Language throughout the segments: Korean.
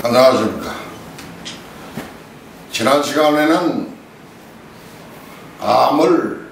안녕하십니까. 지난 시간에는 암을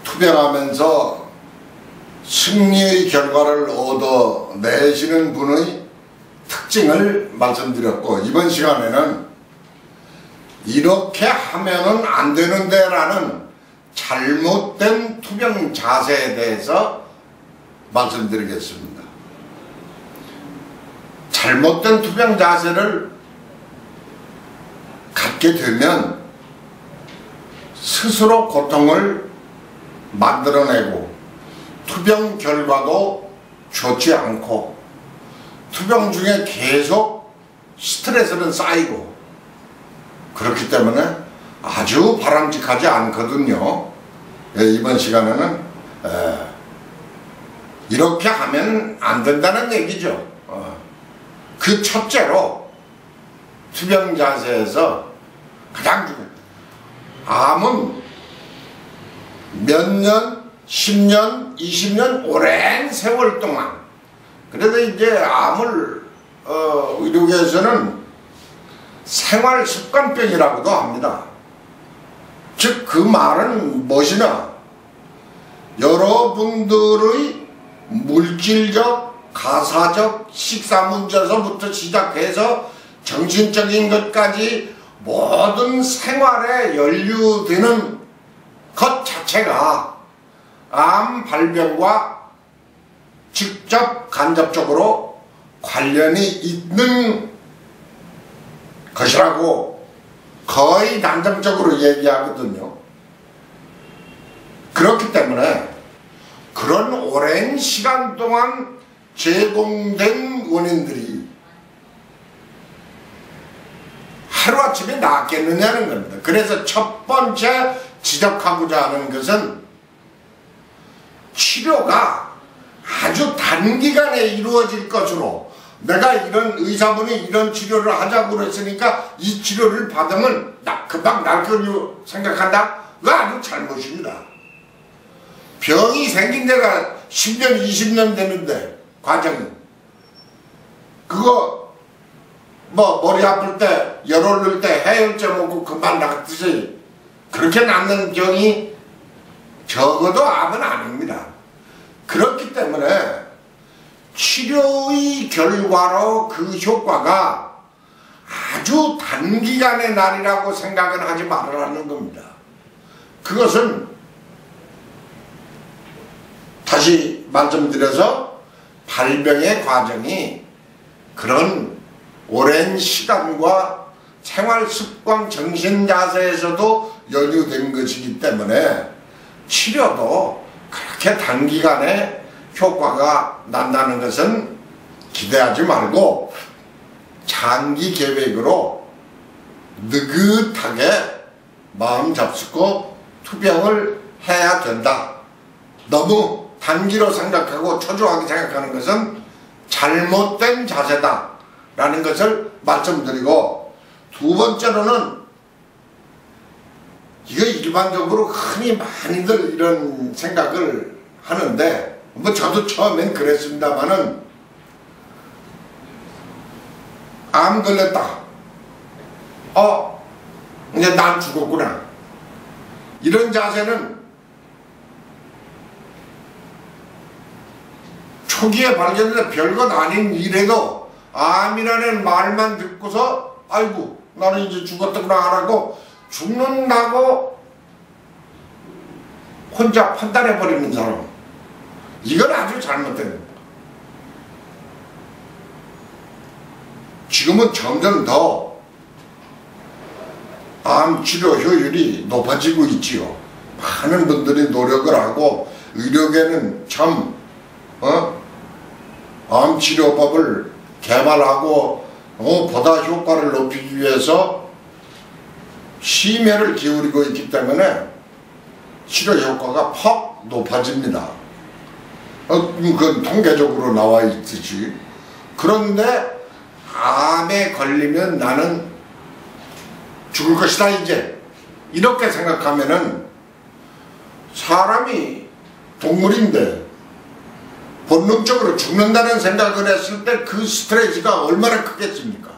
투병하면서 승리의 결과를 얻어내시는 분의 특징을 말씀드렸고, 이번 시간에는 이렇게 하면은 안 되는데 라는 잘못된 투병 자세에 대해서 말씀드리겠습니다. 잘못된 투병 자세를 갖게 되면 스스로 고통을 만들어내고 투병 결과도 좋지 않고 투병 중에 계속 스트레스는 쌓이고 그렇기 때문에 아주 바람직하지 않거든요. 이번 시간에는 이렇게 하면 안 된다는 얘기죠. 그 첫째로 투병 자세에서 가장 중요해요. 암은 몇 년, 10년, 20년 오랜 세월 동안, 그래도 이제 암을 의료계에서는 생활습관병이라고도 합니다. 즉 그 말은 무엇이냐, 여러분들의 물질적, 가사적, 식사 문제에서부터 시작해서 정신적인 것까지 모든 생활에 연루되는 것 자체가 암 발병과 직접 간접적으로 관련이 있는 것이라고 거의 단정적으로 얘기하거든요. 그렇기 때문에 그런 오랜 시간 동안 제공된 원인들이 하루아침에 낫겠느냐는 겁니다. 그래서 첫 번째 지적하고자 하는 것은 치료가 아주 단기간에 이루어질 것으로, 내가 이런 의사분이 이런 치료를 하자고 그랬으니까 이 치료를 받으면 금방 날 거로 생각한다? 그거 아주 잘못입니다. 병이 생긴 데가 10년, 20년 되는데 과정이, 그거 뭐 머리 아플 때, 열 오를 때 해열제 먹고 금방 낫듯이 그렇게 낫는 병이 적어도 암은 아닙니다. 그렇기 때문에 치료의 결과로 그 효과가 아주 단기간의 날이라고 생각은 하지 말으라는 겁니다. 그것은 다시 말씀드려서 발병의 과정이 그런 오랜 시간과 생활습관, 정신자세에서도 연유된 것이기 때문에 치료도 그렇게 단기간에 효과가 난다는 것은 기대하지 말고 장기 계획으로 느긋하게 마음 잡수고 투병을 해야 된다. 너무 단기로 생각하고 초조하게 생각하는 것은 잘못된 자세다 라는 것을 말씀드리고, 두 번째로는 이거 일반적으로 흔히 많이들 이런 생각을 하는데, 뭐 저도 처음엔 그랬습니다마는, 암 걸렸다, 이제 난 죽었구나, 이런 자세는 초기에 발견돼서 별것 아닌 일에도 암이라는 말만 듣고서 아이고 나는 이제 죽었구나 하라고 죽는다고 혼자 판단해버리는 사람, 이건 아주 잘못된 겁니다. 지금은 점점 더 암 치료 효율이 높아지고 있지요. 많은 분들이 노력을 하고 의료계는 참 암 치료법을 개발하고 보다 효과를 높이기 위해서 심혈을 기울이고 있기 때문에 치료 효과가 퍽 높아집니다. 그건 통계적으로 나와 있듯이. 그런데 암에 걸리면 나는 죽을 것이다 이제 이렇게 생각하면은, 사람이 동물인데 본능적으로 죽는다는 생각을 했을 때 그 스트레스가 얼마나 크겠습니까?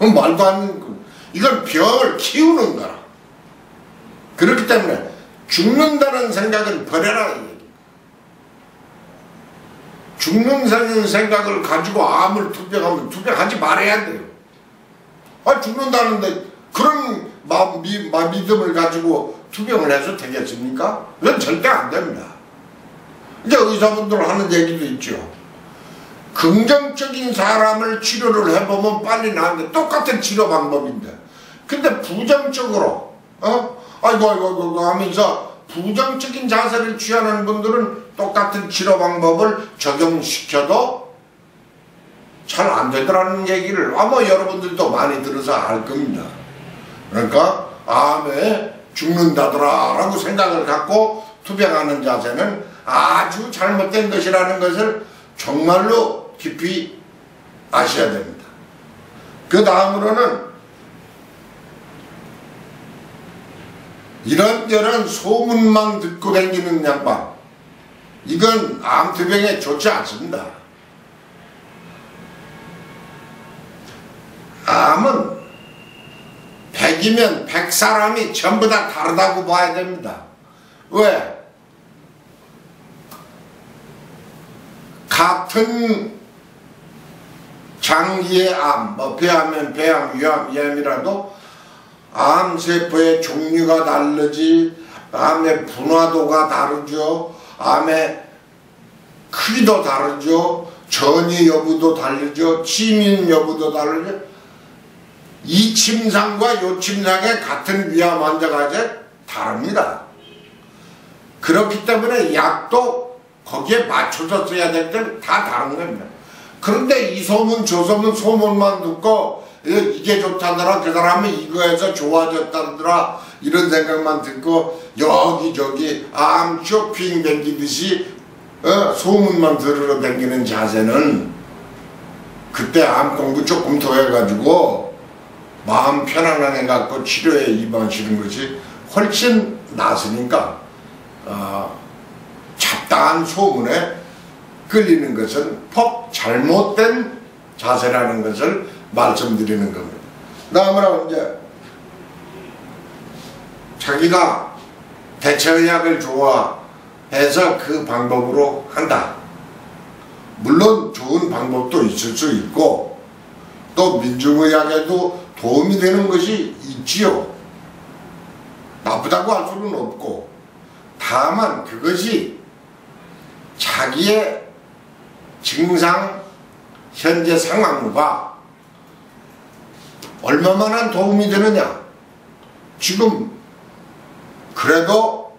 말도 안 되는 거. 이건 병을 키우는 거라. 그렇기 때문에 죽는다는 생각은 버려라. 죽는다는 생각을 가지고 암을 투병하면 투병하지 말아야 돼요. 죽는다는데 그런 믿음을 가지고 투병을 해서 되겠습니까? 그건 절대 안 됩니다. 이제 의사분들 하는 얘기도 있죠. 긍정적인 사람을 치료를 해보면 빨리 나는데 똑같은 치료 방법인데, 근데 부정적으로 아이고 하면서 부정적인 자세를 취하는 분들은 똑같은 치료 방법을 적용시켜도 잘 안 되더라는 얘기를 아마 여러분들도 많이 들어서 알 겁니다. 그러니까 암에 죽는다더라 라고 생각을 갖고 투병하는 자세는 아주 잘못된 것이라는 것을 정말로 깊이 아셔야 됩니다. 그 다음으로는 이런저런 소문만 듣고 다니는 양반, 이건 암투병에 좋지 않습니다. 암은 100이면 100사람이 전부 다 다르다고 봐야 됩니다. 왜? 같은 장기의 암, 폐암은 폐암, 위암, 위암이라도 암세포의 종류가 다르지, 암의 분화도가 다르죠, 암의 크기도 다르죠, 전이 여부도 다르죠, 치민 여부도 다르죠. 이 침상과 요 침상에 같은 위암 환자가 이제 다릅니다. 그렇기 때문에 약도 거기에 맞춰서 써야 될 때는 다 다른 겁니다. 그런데 이 소문 저 소문만 듣고 이게 좋다더라, 그 사람은 이거에서 좋아졌다더라 이런 생각만 듣고 여기저기 암 쇼핑 댕기듯이 소문만 들으러 댕기는 자세는 그때 암 공부 조금 더 해가지고 마음 편안하게 갖고 치료에 임하시는 것이 훨씬 낫으니까 잡다한 소문에 끌리는 것은 폭 잘못된 자세라는 것을 말씀드리는 겁니다. 다음으로 이제 자기가 대처의학을 좋아해서 그 방법으로 한다. 물론 좋은 방법도 있을 수 있고 또 민중의학에도 도움이 되는 것이 있지요. 나쁘다고 할 수는 없고, 다만 그것이 자기의 증상 현재 상황과 얼마만한 도움이 되느냐. 지금 그래도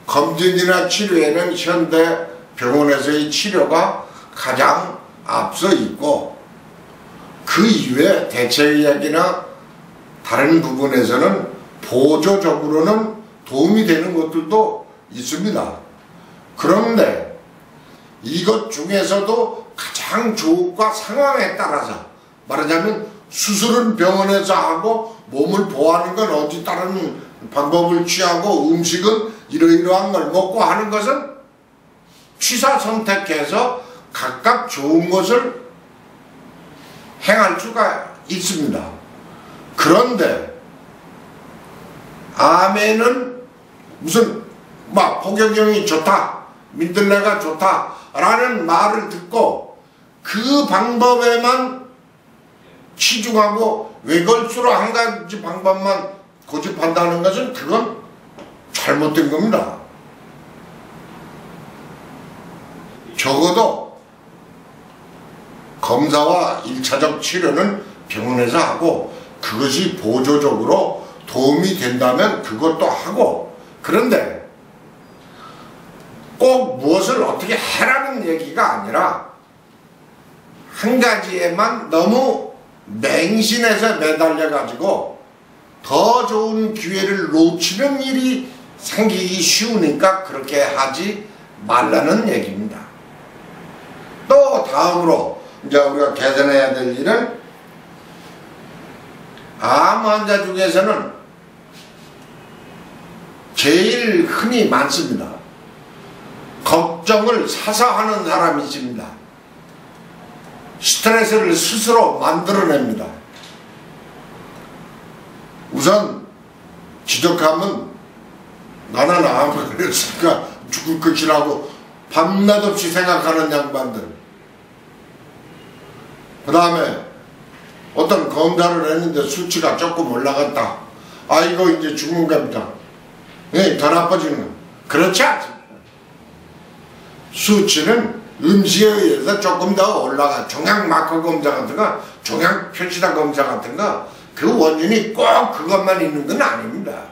검진이나 치료에는 현대 병원에서의 치료가 가장 앞서 있고, 그 이외에 대체의학이나 다른 부분에서는 보조적으로는 도움이 되는 것들도 있습니다. 그런데 이것 중에서도 가장 좋과 상황에 따라서, 말하자면 수술은 병원에서 하고 몸을 보호하는 건 어디 다른 방법을 취하고 음식은 이러이러한 걸 먹고 하는 것은 취사 선택해서 각각 좋은 것을 행할 수가 있습니다. 그런데 암에는 무슨 포경영이 좋다, 민들레가 좋다 라는 말을 듣고 그 방법에만 치중하고 외걸수로 한 가지 방법만 고집한다는 것은 그건 잘못된 겁니다. 적어도 검사와 1차적 치료는 병원에서 하고 그것이 보조적으로 도움이 된다면 그것도 하고, 그런데 꼭 무엇을 어떻게 해라는 얘기가 아니라 한 가지에만 너무 맹신해서 매달려 가지고 더 좋은 기회를 놓치는 일이 생기기 쉬우니까 그렇게 하지 말라는 얘기입니다. 또 다음으로 이제 우리가 개선해야 될 일은, 암 환자 중에서는 제일 흔히 많습니다. 걱정 걱정을 사서 하는 사람이 있습니다. 스트레스를 스스로 만들어냅니다. 우선 지적하면 나는 아무 그랬으니까 죽을 것이라고 밤낮 없이 생각하는 양반들. 그 다음에 어떤 검사를 했는데 수치가 조금 올라갔다. 아, 이거 이제 죽는 겁니다. 예, 더 나빠지는 거. 그렇지 않습니다. 수치는 음식에 의해서 조금 더 올라가. 종양 마커 검사 같은 거, 종양 표시다 검사 같은 거, 그 원인이 꼭 그것만 있는 건 아닙니다.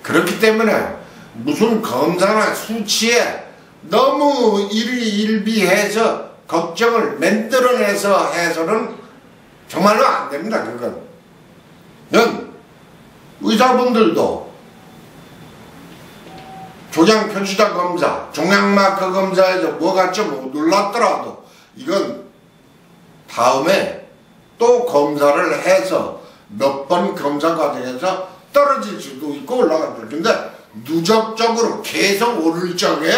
그렇기 때문에 무슨 검사나 수치에 너무 일비해서 걱정을 만들어내서 해서는 정말로 안 됩니다. 그건 의사분들도 종양 표시다 검사, 종양 마커 검사에서 뭐가 좀 놀랐더라도 이건 다음에 또 검사를 해서 몇 번 검사 과정에서 떨어질 수도 있고 올라갈 수도 있고, 근데 누적적으로 계속 오를 적에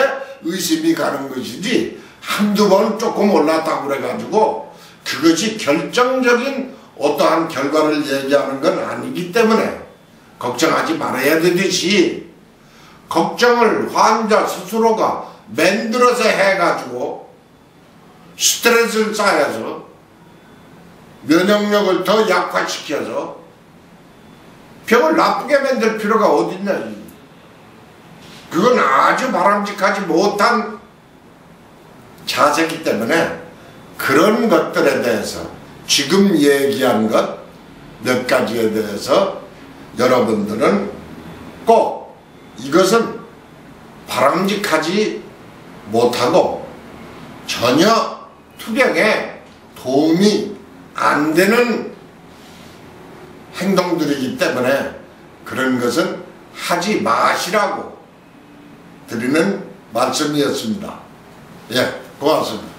의심이 가는 것이지 한두 번 조금 올랐다고 그래가지고 그것이 결정적인 어떠한 결과를 얘기하는 건 아니기 때문에 걱정하지 말아야 되듯이, 걱정을 환자 스스로가 만들어서 해가지고 스트레스를 쌓여서 면역력을 더 약화시켜서 병을 나쁘게 만들 필요가 어딨냐. 그건 아주 바람직하지 못한 자세이기 때문에 그런 것들에 대해서 지금 얘기한 것 몇 가지에 대해서 여러분들은 꼭 이것은 바람직하지 못하고 전혀 투병에 도움이 안 되는 행동들이기 때문에 그런 것은 하지 마시라고 드리는 말씀이었습니다. 예, 고맙습니다.